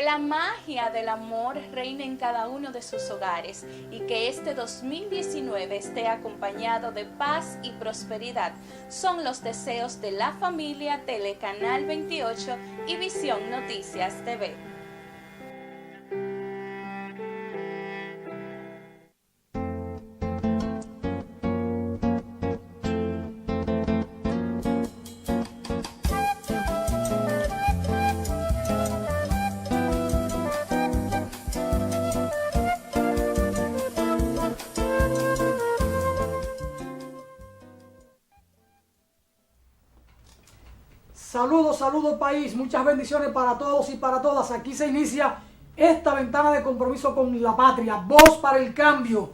la magia del amor reine en cada uno de sus hogares y que este 2019 esté acompañado de paz y prosperidad. Son los deseos de la familia Telecanal 28 y Visión Noticias TV. Saludos país, muchas bendiciones para todos y para todas. Aquí se inicia esta ventana de compromiso con la patria, voz para el cambio.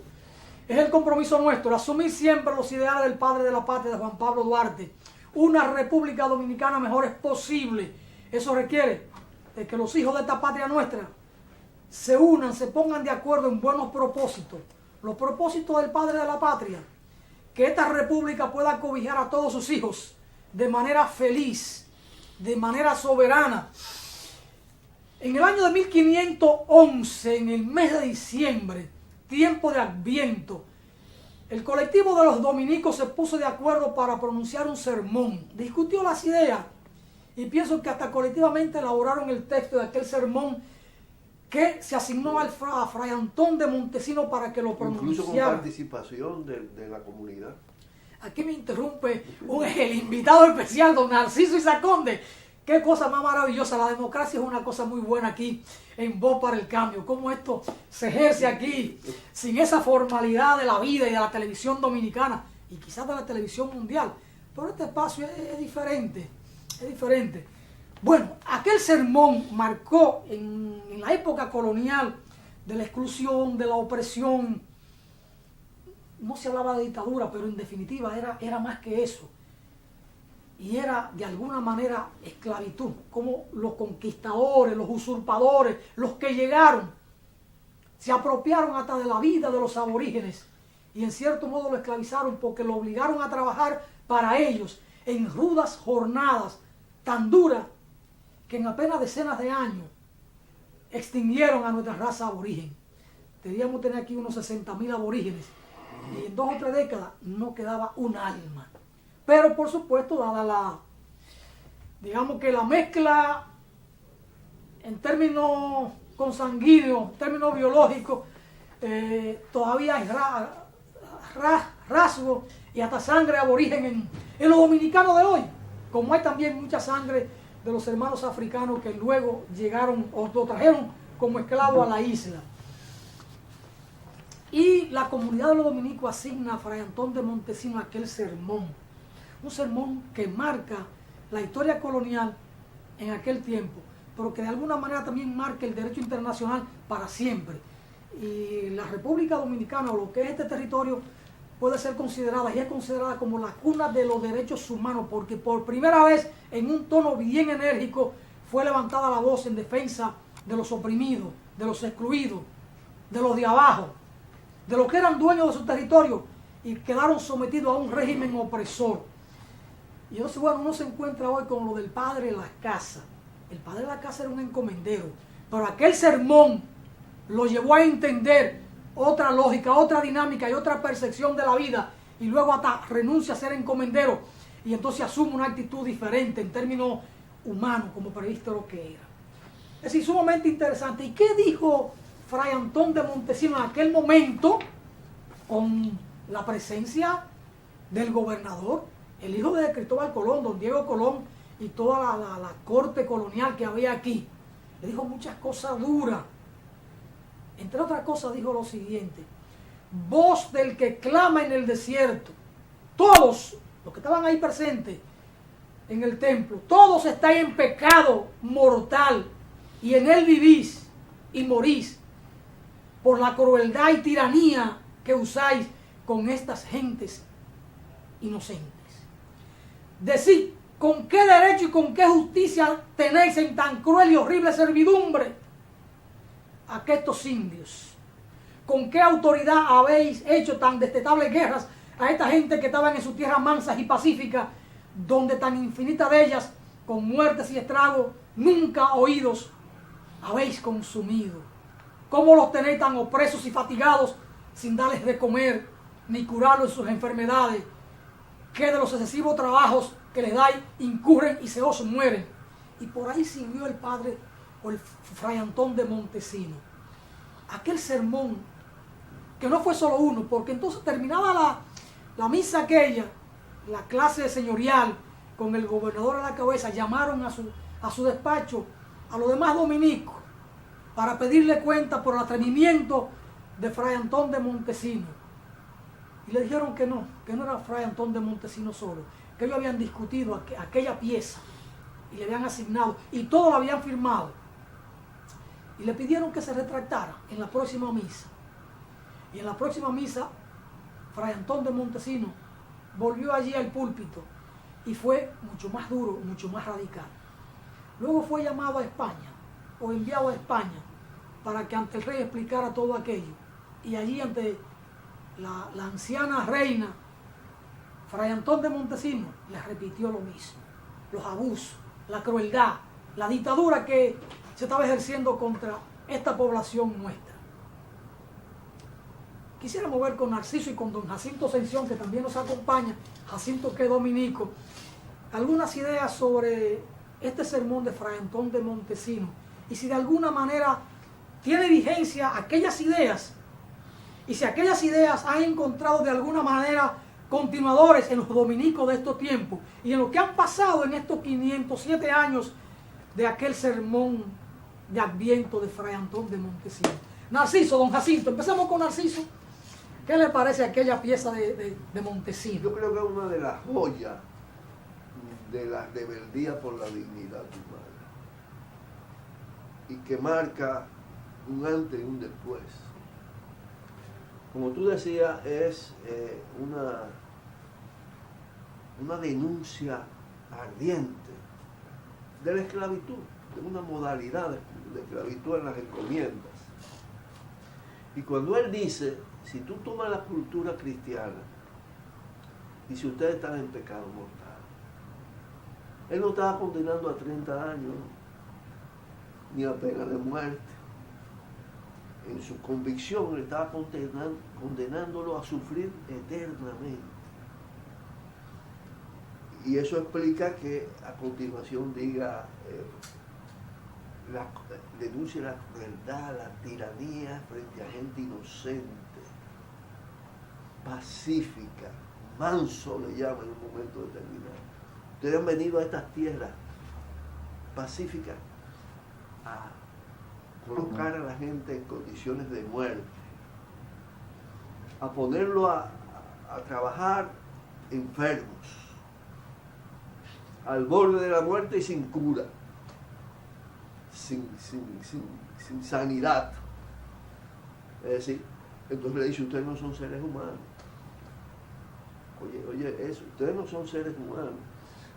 Es el compromiso nuestro, asumir siempre los ideales del padre de la patria, de Juan Pablo Duarte. Una República Dominicana mejor es posible. Eso requiere de que los hijos de esta patria nuestra se unan, se pongan de acuerdo en buenos propósitos. Los propósitos del padre de la patria. Que esta república pueda cobijar a todos sus hijos de manera feliz, de manera soberana. En el año de 1511, en el mes de diciembre, tiempo de Adviento, el colectivo de los dominicos se puso de acuerdo para pronunciar un sermón. Discutió las ideas y pienso que hasta colectivamente elaboraron el texto de aquel sermón que se asignó a Fray Antón de Montesinos para que lo pronunciara. Incluso con participación de la comunidad. Aquí me interrumpe el invitado especial, don Narciso Isaconde. Qué cosa más maravillosa. La democracia es una cosa muy buena aquí en Voz para el Cambio. Cómo esto se ejerce aquí sin esa formalidad de la vida y de la televisión dominicana y quizás de la televisión mundial. Pero este espacio es diferente. Es diferente. Bueno, aquel sermón marcó en la época colonial de la exclusión, de la opresión. No se hablaba de dictadura, pero en definitiva era más que eso. Y era de alguna manera esclavitud, como los conquistadores, los usurpadores, los que llegaron, se apropiaron hasta de la vida de los aborígenes y en cierto modo lo esclavizaron porque lo obligaron a trabajar para ellos en rudas jornadas tan duras que en apenas decenas de años extinguieron a nuestra raza aborigen. Deberíamos tener aquí unos 60.000 aborígenes. Y en 2 o 3 décadas no quedaba un alma. Pero por supuesto, dada digamos que la mezcla en términos consanguíneos, en términos biológicos, todavía hay rasgos y hasta sangre aborigen en los dominicanos de hoy. Como hay también mucha sangre de los hermanos africanos que luego llegaron o lo trajeron como esclavos a la isla. Y la comunidad de los dominicos asigna a Fray Antón de Montesinos aquel sermón. Un sermón que marca la historia colonial en aquel tiempo, pero que de alguna manera también marca el derecho internacional para siempre. Y la República Dominicana, o lo que es este territorio, puede ser considerada y es considerada como la cuna de los derechos humanos, porque por primera vez en un tono bien enérgico fue levantada la voz en defensa de los oprimidos, de los excluidos, de los de abajo, de los que eran dueños de su territorio y quedaron sometidos a un régimen opresor. Y entonces, bueno, uno se encuentra hoy con lo del padre de la casa. El padre de la casa era un encomendero, pero aquel sermón lo llevó a entender otra lógica, otra dinámica y otra percepción de la vida, y luego hasta renuncia a ser encomendero y entonces asume una actitud diferente en términos humanos, como previsto lo que era. Es decir, sumamente interesante. ¿Y qué dijo Fray Antón de Montesinos en aquel momento con la presencia del gobernador, el hijo de Cristóbal Colón, don Diego Colón, y toda la corte colonial que había aquí? Le dijo muchas cosas duras. Entre otras cosas dijo lo siguiente: voz del que clama en el desierto. Todos los que estaban ahí presentes en el templo, todos estáis en pecado mortal y en él vivís y morís por la crueldad y tiranía que usáis con estas gentes inocentes. Decid, ¿con qué derecho y con qué justicia tenéis en tan cruel y horrible servidumbre a estos indios? ¿Con qué autoridad habéis hecho tan detestables guerras a esta gente que estaban en sus tierras mansas y pacíficas, donde tan infinitas de ellas, con muertes y estragos nunca oídos, habéis consumido? ¿Cómo los tenéis tan opresos y fatigados sin darles de comer, ni curarlos en sus enfermedades? Que de los excesivos trabajos que les dais incurren y se os mueren. Y por ahí siguió el padre o el fray Antón de Montesinos. Aquel sermón, que no fue solo uno, porque entonces terminaba la misa aquella, la clase señorial, con el gobernador a la cabeza, llamaron a su despacho a los demás dominicos para pedirle cuenta por el atrevimiento de fray Antón de Montesinos. Y le dijeron que no era fray Antón de Montesinos solo, que ellos habían discutido aquella pieza y le habían asignado y todo lo habían firmado. Y le pidieron que se retractara en la próxima misa. Y en la próxima misa, fray Antón de Montesinos volvió allí al púlpito y fue mucho más duro, mucho más radical. Luego fue llamado a España o enviado a España para que ante el rey explicara todo aquello. Y allí ante la anciana reina, fray Antón de Montesinos les repitió lo mismo: los abusos, la crueldad, la dictadura que se estaba ejerciendo contra esta población nuestra. Quisiera mover con Narciso y con don Jacinto Ascensión, que también nos acompaña, Jacinto que es dominico, algunas ideas sobre este sermón de fray Antón de Montesinos y si de alguna manera tiene vigencia aquellas ideas y si aquellas ideas han encontrado de alguna manera continuadores en los dominicos de estos tiempos y en lo que han pasado en estos 507 años de aquel sermón de Adviento de fray Antón de Montesinos. Narciso, don Jacinto, empezamos con Narciso. ¿Qué le parece aquella pieza de Montesinos? Yo creo que es una de las joyas de la rebeldía por la dignidad humana y que marca un antes y un después. Como tú decías, es una denuncia ardiente de la esclavitud, de una modalidad de esclavitud en las encomiendas. Y cuando él dice, si tú tomas la cultura cristiana, y si ustedes están en pecado mortal, él no estaba condenando a 30 años, ni a pena de muerte. En su convicción, él estaba condenándolo a sufrir eternamente. Y eso explica que a continuación diga, denuncia la crueldad, la tiranía frente a gente inocente, pacífica, manso le llama en un momento determinado. Ustedes han venido a estas tierras pacíficas a colocar a la gente en condiciones de muerte, a ponerlo a trabajar enfermos, al borde de la muerte y sin cura, sin sanidad. Es decir, entonces le dice, ustedes no son seres humanos. Oye, eso, ustedes no son seres humanos.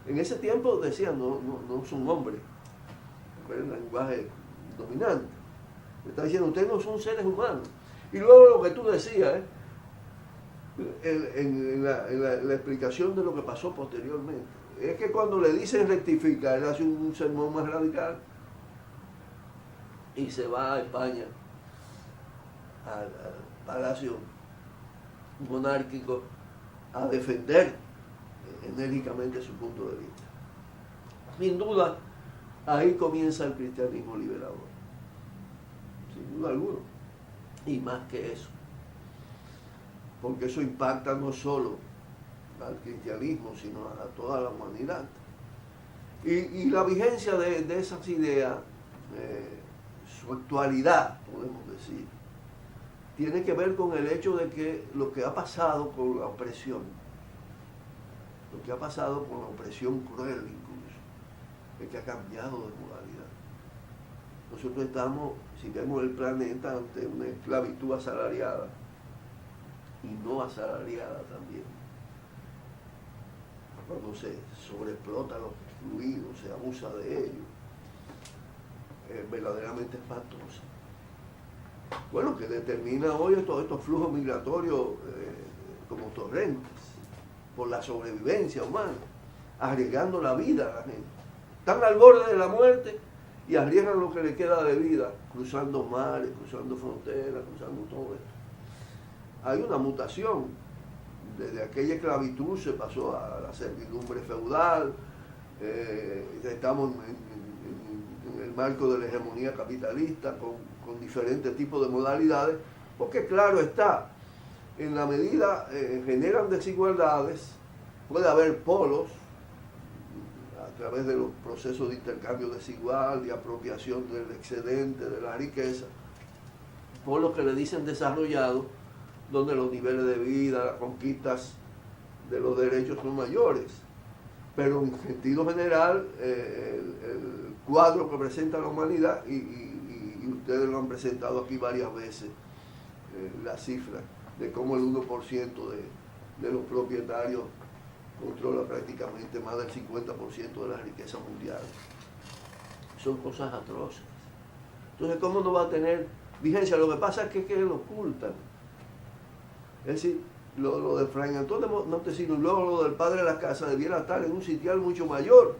En ese tiempo decían, no son hombres, era el lenguaje dominante. Está diciendo, ustedes no son seres humanos. Y luego lo que tú decías, en la explicación de lo que pasó posteriormente, es que cuando le dicen rectificar, él hace un sermón más radical y se va a España, al palacio monárquico, a defender enérgicamente su punto de vista. Sin duda, ahí comienza el cristianismo liberador, sin duda alguna, y más que eso, porque eso impacta no solo al cristianismo, sino a toda la humanidad. Y la vigencia de esas ideas, su actualidad, podemos decir, tiene que ver con el hecho de que lo que ha pasado con la opresión, cruel incluso, es que ha cambiado de modalidad. Nosotros estamos, si vemos el planeta, ante una esclavitud asalariada y no asalariada también. Cuando se sobreexplota los fluidos, se abusa de ellos, es verdaderamente espantosa. Bueno, que determina hoy todos estos flujos migratorios como torrentes, por la sobrevivencia humana, arriesgando la vida a la gente. Están al borde de la muerte y arriesgan lo que le queda de vida, cruzando mares, cruzando fronteras, cruzando todo esto. Hay una mutación. Desde aquella esclavitud se pasó a la servidumbre feudal, estamos en el marco de la hegemonía capitalista con diferentes tipos de modalidades, porque claro está, en la medida generan desigualdades, puede haber polos a través de los procesos de intercambio desigual, de apropiación del excedente, de la riqueza, polos que le dicen desarrollados, donde los niveles de vida, las conquistas de los derechos son mayores. Pero en sentido general, el cuadro que presenta la humanidad, y ustedes lo han presentado aquí varias veces, la cifra de cómo el 1% de los propietarios controla prácticamente más del 50% de la riqueza mundial. Son cosas atroces. Entonces, ¿cómo no va a tener vigencia? Lo que pasa es que lo ocultan. Es decir, lo de Fray Antón de Montesinos, luego lo del padre de la casa, debiera estar en un sitial mucho mayor.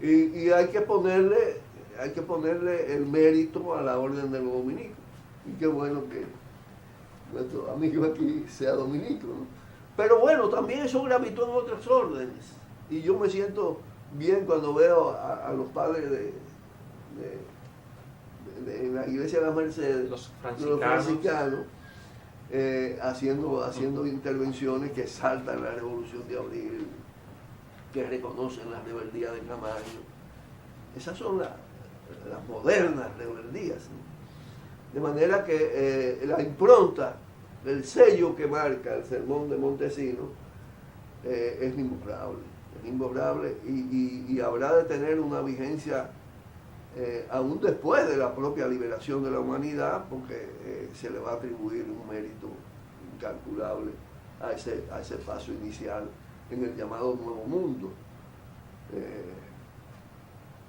Y hay que ponerle el mérito a la orden de los dominicos. Y qué bueno que nuestro amigo aquí sea dominico, ¿no? Pero bueno, también eso gravitó en otras órdenes. Y yo me siento bien cuando veo a los padres de la iglesia de la Mercedes, los franciscanos, haciendo intervenciones que exaltan la revolución de abril, que reconocen la rebeldía de Camaño. Esas son las modernas rebeldías, ¿no? De manera que la impronta, el sello que marca el sermón de Montesinos es imborrable y habrá de tener una vigencia aún después de la propia liberación de la humanidad, porque se le va a atribuir un mérito incalculable a ese paso inicial en el llamado Nuevo Mundo.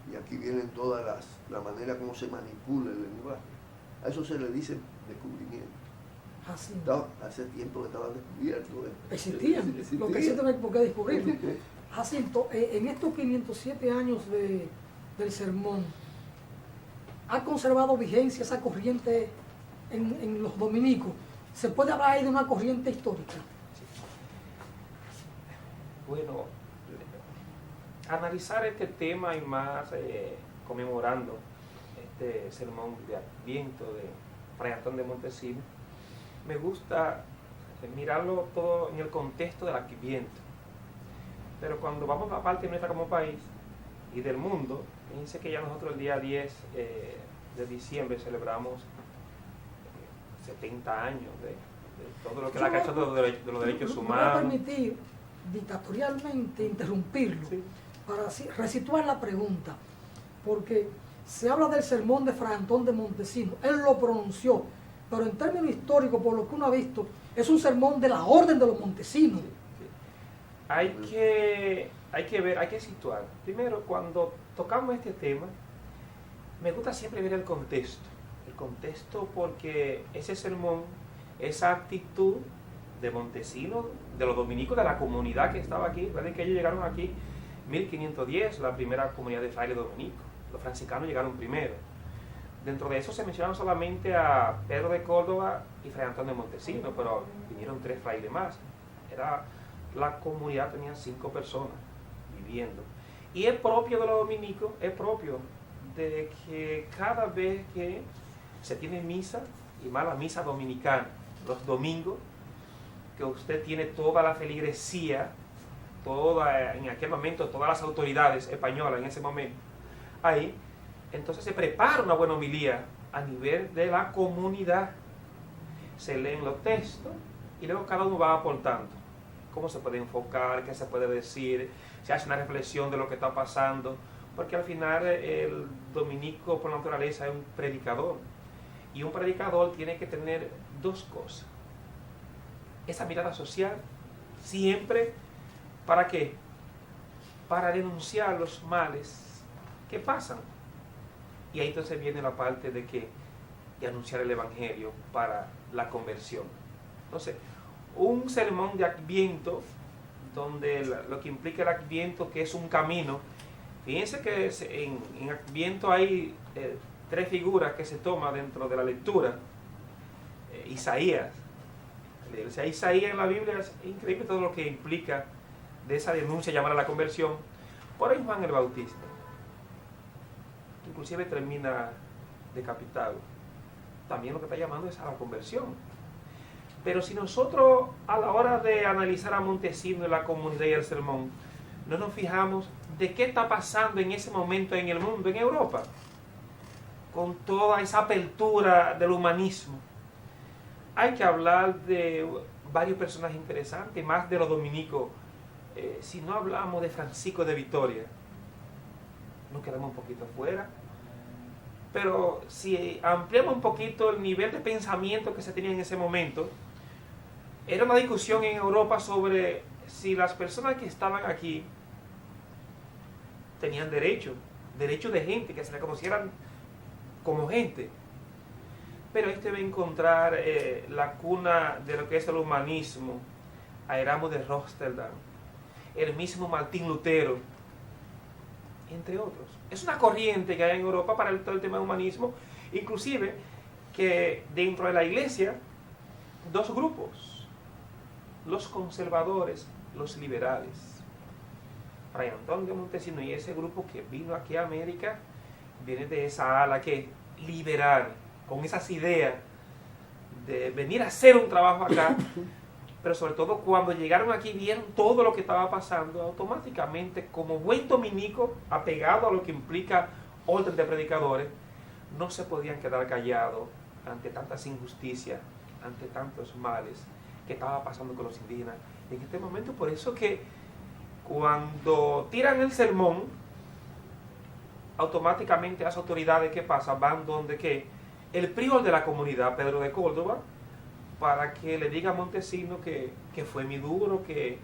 Y aquí vienen todas la manera como se manipula el lenguaje. A eso se le dice descubrimiento. Jacinto. Hace tiempo que estaban descubiertos. Existían. Lo que existe no hay por qué descubrirlo. Jacinto, en estos 507 años del sermón, ¿ha conservado vigencia esa corriente en los dominicos? ¿Se puede hablar ahí de una corriente histórica? Bueno, analizar este tema y más conmemorando este sermón de Adviento de Fray Antón de Montesinos, me gusta mirarlo todo en el contexto del Adviento. Pero cuando vamos a la parte nuestra como país y del mundo, fíjense que ya nosotros el día 10 de diciembre celebramos 70 años de todo lo que la Caixa de los Derechos Humanos. Me voy a permitir dictatorialmente interrumpirlo, sí, para resituar la pregunta, porque se habla del sermón de Fray Antón de Montesinos, él lo pronunció, pero en términos históricos, por lo que uno ha visto, es un sermón de la orden de los Montesinos. Sí, sí. Hay que ver, hay que situar. Primero, cuando tocamos este tema, me gusta siempre ver el contexto porque ese sermón, esa actitud de Montesinos, de los dominicos, de la comunidad que estaba aquí, recuerden que ellos llegaron aquí en 1510, la primera comunidad de frailes dominicos. Los franciscanos llegaron primero. Dentro de eso se mencionaron solamente a Pedro de Córdoba y Fray Antón de Montesinos, pero vinieron 3 frailes más. La comunidad tenía 5 personas viviendo. Y es propio de los dominicos, es propio de que cada vez que se tiene misa, y más la misa dominicana, los domingos, que usted tiene toda la feligresía, en aquel momento todas las autoridades españolas en ese momento, ahí, entonces se prepara una buena homilía a nivel de la comunidad. Se leen los textos y luego cada uno va aportando cómo se puede enfocar, qué se puede decir, se hace una reflexión de lo que está pasando, porque al final el dominico por naturaleza es un predicador, y un predicador tiene que tener 2 cosas: esa mirada social, siempre, ¿para qué? Para denunciar los males que pasan. Y ahí entonces viene la parte de anunciar el evangelio para la conversión. Entonces, un sermón de Adviento, donde lo que implica el Adviento, que es un camino, Fíjense que en Adviento hay tres figuras que se toman dentro de la lectura. Isaías. Leerse a Isaías en la Biblia es increíble todo lo que implica de esa denuncia llamada a la conversión. Por ahí Juan el Bautista, que inclusive termina decapitado. También lo que está llamando es a la conversión. Pero si nosotros a la hora de analizar a Montesinos, la comunidad y el sermón, no nos fijamos de qué está pasando en ese momento en el mundo, en Europa, con toda esa apertura del humanismo, hay que hablar de varios personajes interesantes, más de los dominicos. Si no hablamos de Francisco de Vitoria, nos quedamos un poquito afuera. Pero si ampliamos un poquito el nivel de pensamiento que se tenía en ese momento, era una discusión en Europa sobre si las personas que estaban aquí tenían derechos de gente, que se reconocieran como gente. Pero este va a encontrar la cuna de lo que es el humanismo, a Erasmo de Rotterdam, el mismo Martín Lutero, entre otros. Es una corriente que hay en Europa para todo el tema del humanismo, inclusive que dentro de la iglesia, dos grupos, los conservadores, los liberales. Fray Antón de Montesinos y ese grupo que vino aquí a América, viene de esa ala que liberal, con esas ideas de venir a hacer un trabajo acá, pero sobre todo cuando llegaron aquí vieron todo lo que estaba pasando, automáticamente como buen dominico, apegado a lo que implica orden de predicadores, no se podían quedar callados ante tantas injusticias, ante tantos males que estaba pasando con los indígenas en este momento. Por eso que cuando tiran el sermón, automáticamente las autoridades, ¿qué pasa? Van donde que el prior de la comunidad, Pedro de Córdoba, para que le diga a Montesinos que fue muy duro, que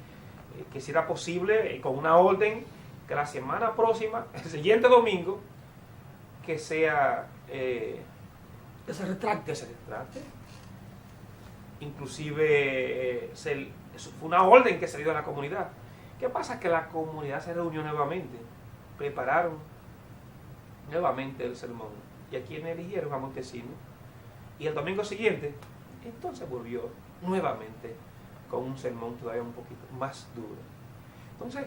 si era posible, con una orden, que la semana próxima, el siguiente domingo, que sea... que se retracte. Inclusive fue una orden que se dio a la comunidad. ¿Qué pasa? Que la comunidad se reunió nuevamente, prepararon nuevamente el sermón. Y a quien eligieron a Montesinos. Y el domingo siguiente, entonces volvió nuevamente con un sermón todavía un poquito más duro. Entonces,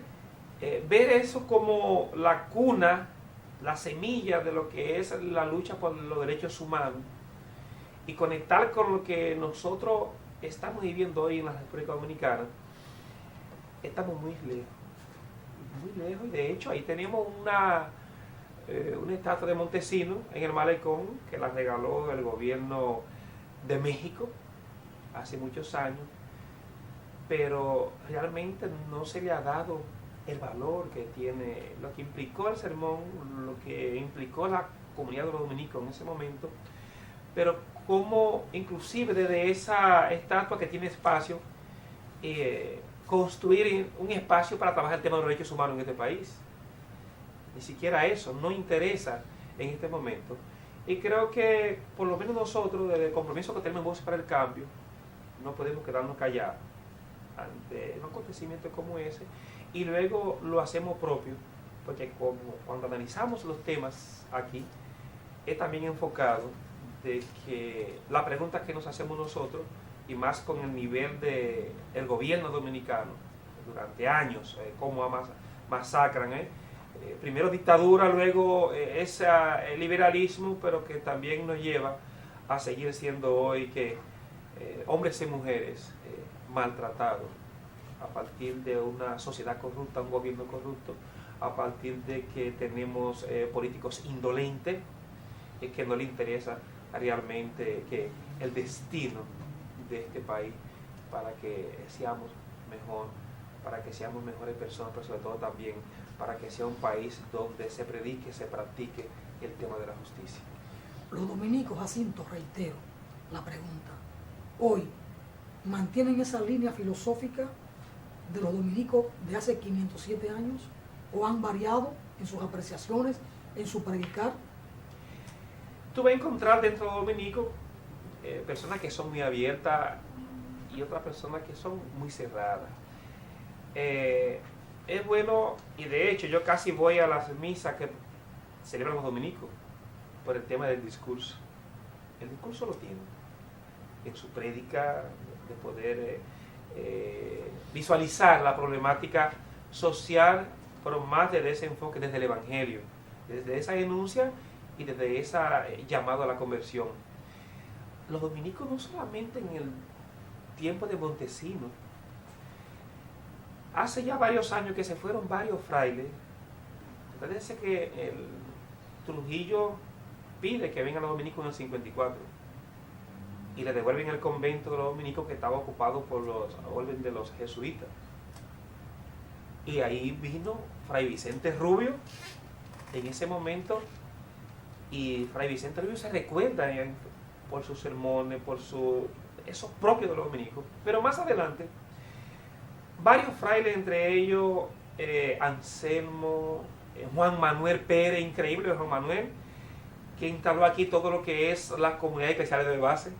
ver eso como la cuna, la semilla de lo que es la lucha por los derechos humanos y conectar con lo que nosotros estamos viviendo hoy en la República Dominicana, estamos muy lejos. Y de hecho, ahí tenemos una estatua de Montesinos en el malecón que la regaló el gobierno de México hace muchos años, pero realmente no se le ha dado el valor que tiene, lo que implicó el sermón, lo que implicó la comunidad de los dominicos en ese momento, pero como inclusive desde esa estatua que tiene espacio, construir un espacio para trabajar el tema de los derechos humanos en este país. Ni siquiera eso, no interesa en este momento. Y creo que por lo menos nosotros, desde el compromiso que tenemos Voces para el Cambio, no podemos quedarnos callados ante un acontecimiento como ese, y luego lo hacemos propio, porque cuando analizamos los temas aquí, es también enfocado de que la pregunta que nos hacemos nosotros, y más con el nivel del gobierno dominicano, durante años, cómo masacran, primero dictadura, luego ese liberalismo, pero que también nos lleva a seguir siendo hoy que hombres y mujeres maltratados a partir de una sociedad corrupta, un gobierno corrupto, a partir de que tenemos políticos indolentes que no le interesa realmente que el destino de este país para que seamos mejor, para que seamos mejores personas, pero sobre todo también para que sea un país donde se predique, se practique el tema de la justicia. Los dominicos, Jacinto, reitero la pregunta, hoy mantienen esa línea filosófica de los dominicos de hace 507 años o han variado en sus apreciaciones, en su predicar. Tú vas a encontrar dentro de los dominicos personas que son muy abiertas y otras personas que son muy cerradas. es bueno, y de hecho yo casi voy a las misas que celebran los dominicos por el tema del discurso. El discurso lo tiene en su prédica, de poder visualizar la problemática social, pero más desde ese enfoque, desde el Evangelio, desde esa denuncia y desde ese llamado a la conversión. Los dominicos no solamente en el tiempo de Montesinos, hace ya varios años que se fueron varios frailes. Parece que el Trujillo pide que vengan los dominicos en el 54 y le devuelven el convento de los dominicos que estaba ocupado por los orden de los jesuitas. Y ahí vino Fray Vicente Rubio en ese momento, y Fray Vicente Rubio se recuerda por sus sermones, por esos propios de los dominicos. Pero más adelante, varios frailes, entre ellos Anselmo, Juan Manuel Pérez, increíble Juan Manuel, que instaló aquí todo lo que es la comunidad eclesial de base,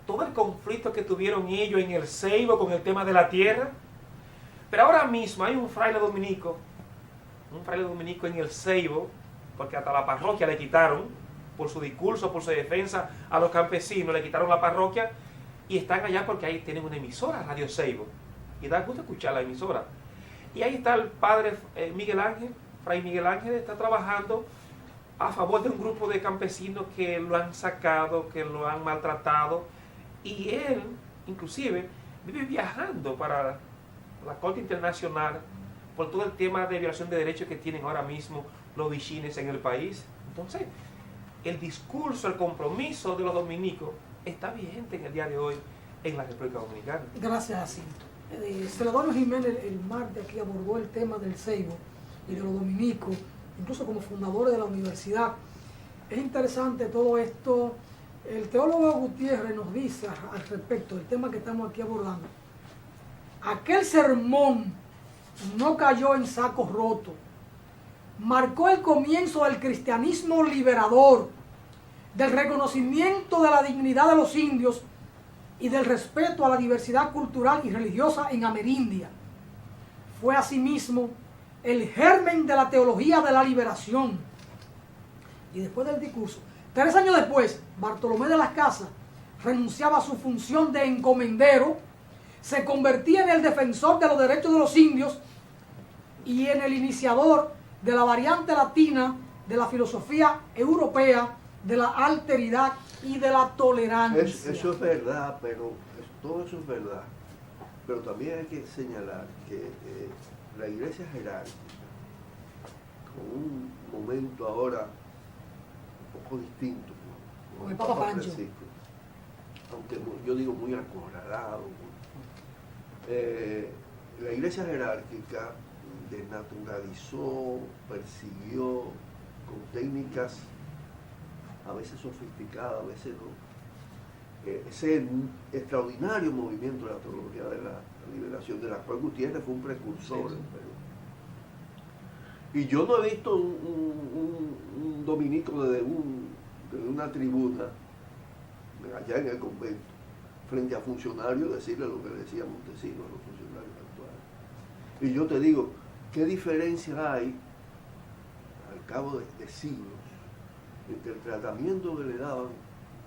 todo el conflicto que tuvieron ellos en el Ceibo con el tema de la tierra. Pero ahora mismo hay un fraile dominico en el Ceibo, porque hasta la parroquia le quitaron, por su discurso, por su defensa a los campesinos, le quitaron la parroquia, y están allá porque ahí tienen una emisora, Radio Ceibo, y da gusto escuchar la emisora. Y ahí está el padre Miguel Ángel, Fray Miguel Ángel, está trabajando a favor de un grupo de campesinos que lo han sacado, que lo han maltratado, y él, inclusive, vive viajando para la Corte Internacional por todo el tema de violación de derechos que tienen ahora mismo los bichines en el país. Entonces, el discurso, el compromiso de los dominicos está vigente en el día de hoy en la República Dominicana. Gracias, Jacinto. Celedonio Jiménez el martes aquí abordó el tema del Ceibo y de los dominicos, incluso como fundadores de la universidad. Es interesante todo esto. El teólogo Gutiérrez nos dice al respecto del tema que estamos aquí abordando. Aquel sermón no cayó en saco roto. Marcó el comienzo del cristianismo liberador, del reconocimiento de la dignidad de los indios y del respeto a la diversidad cultural y religiosa en Amerindia. Fue asimismo el germen de la teología de la liberación. Y después del discurso, 3 años después, Bartolomé de las Casas renunciaba a su función de encomendero, se convertía en el defensor de los derechos de los indios y en el iniciador de la variante latina de la filosofía europea, de la alteridad y de la tolerancia. Eso es verdad, pero todo eso es verdad. Pero también hay que señalar que la iglesia jerárquica, con un momento ahora un poco distinto, con el Papa Pancho, Francisco, aunque yo digo muy acorralado, la iglesia jerárquica desnaturalizó, persiguió con técnicas a veces sofisticadas, a veces no, ese extraordinario movimiento de la teología de la liberación, de la cual Gutiérrez fue un precursor. Sí, sí. Y yo no he visto un dominico desde una tribuna allá en el convento frente a funcionarios decirle lo que le decía Montesinos a los funcionarios actuales. Y yo te digo, ¿qué diferencia hay al cabo de siglos entre el tratamiento que le daban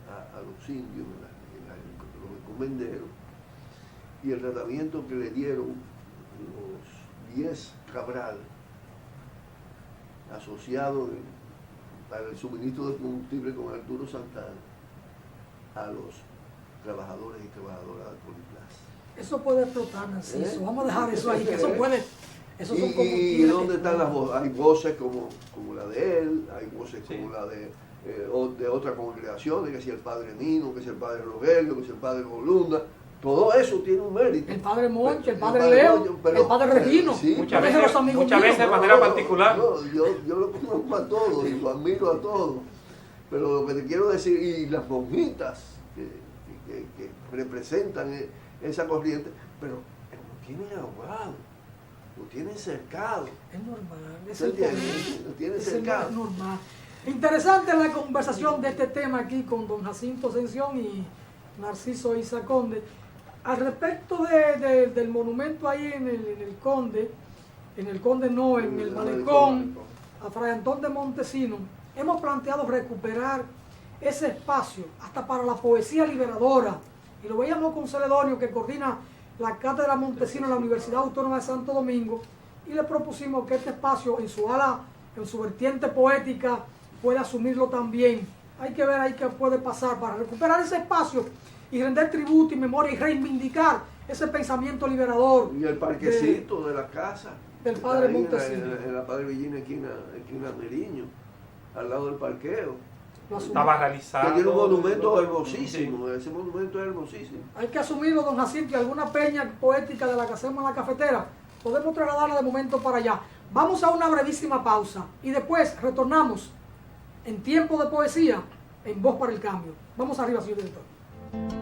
a los indios, los encomenderos, y el tratamiento que le dieron los 10 Cabral, asociados para el suministro de combustible con Arturo Santana, a los trabajadores y trabajadoras del Poliplas? Eso puede explotar, Narciso. Vamos a dejar eso ahí, que eso puede... ¿Y dónde están las voces? Hay voces como la de él, hay voces como la de otras congregaciones, que si el padre Nino, que si el padre Rogelio, que si el padre Golunda. Todo eso tiene un mérito. El padre Moncho, el padre Leo, el padre Regino. Sí, muchas veces de manera particular. Yo lo conozco a todos y lo admiro a todos. Pero lo que te quiero decir, y las monjitas que representan esa corriente, pero lo tienen ahogado, lo tienen cercado. Es normal, lo tienen cercado. Es normal. Interesante la conversación de este tema aquí con don Jacinto Ascensión y Narciso Isa Conde. Al respecto del monumento ahí en el Conde, en el Conde No, en el Malecón, a Fray Antón de Montesinos, hemos planteado recuperar ese espacio hasta para la poesía liberadora. Y lo veíamos con Celedonio, que coordina la Cátedra Montesinos en la Universidad Autónoma de Santo Domingo, y le propusimos que este espacio en su ala, en su vertiente poética, pueda asumirlo también. Hay que ver ahí qué puede pasar para recuperar ese espacio y render tributo y memoria y reivindicar ese pensamiento liberador. Y el parquecito de la casa del padre ahí Montesinos. en la Padre Villina, esquina Meriño, al lado del parqueo. Estaba realizado. Que tiene un monumento hermosísimo, ese monumento es hermosísimo. Hay que asumirlo, don Jacinto, y alguna peña poética de la que hacemos en la cafetera, podemos trasladarla de momento para allá. Vamos a una brevísima pausa y después retornamos en Tiempo de Poesía, en Voz para el Cambio. Vamos arriba, señor director.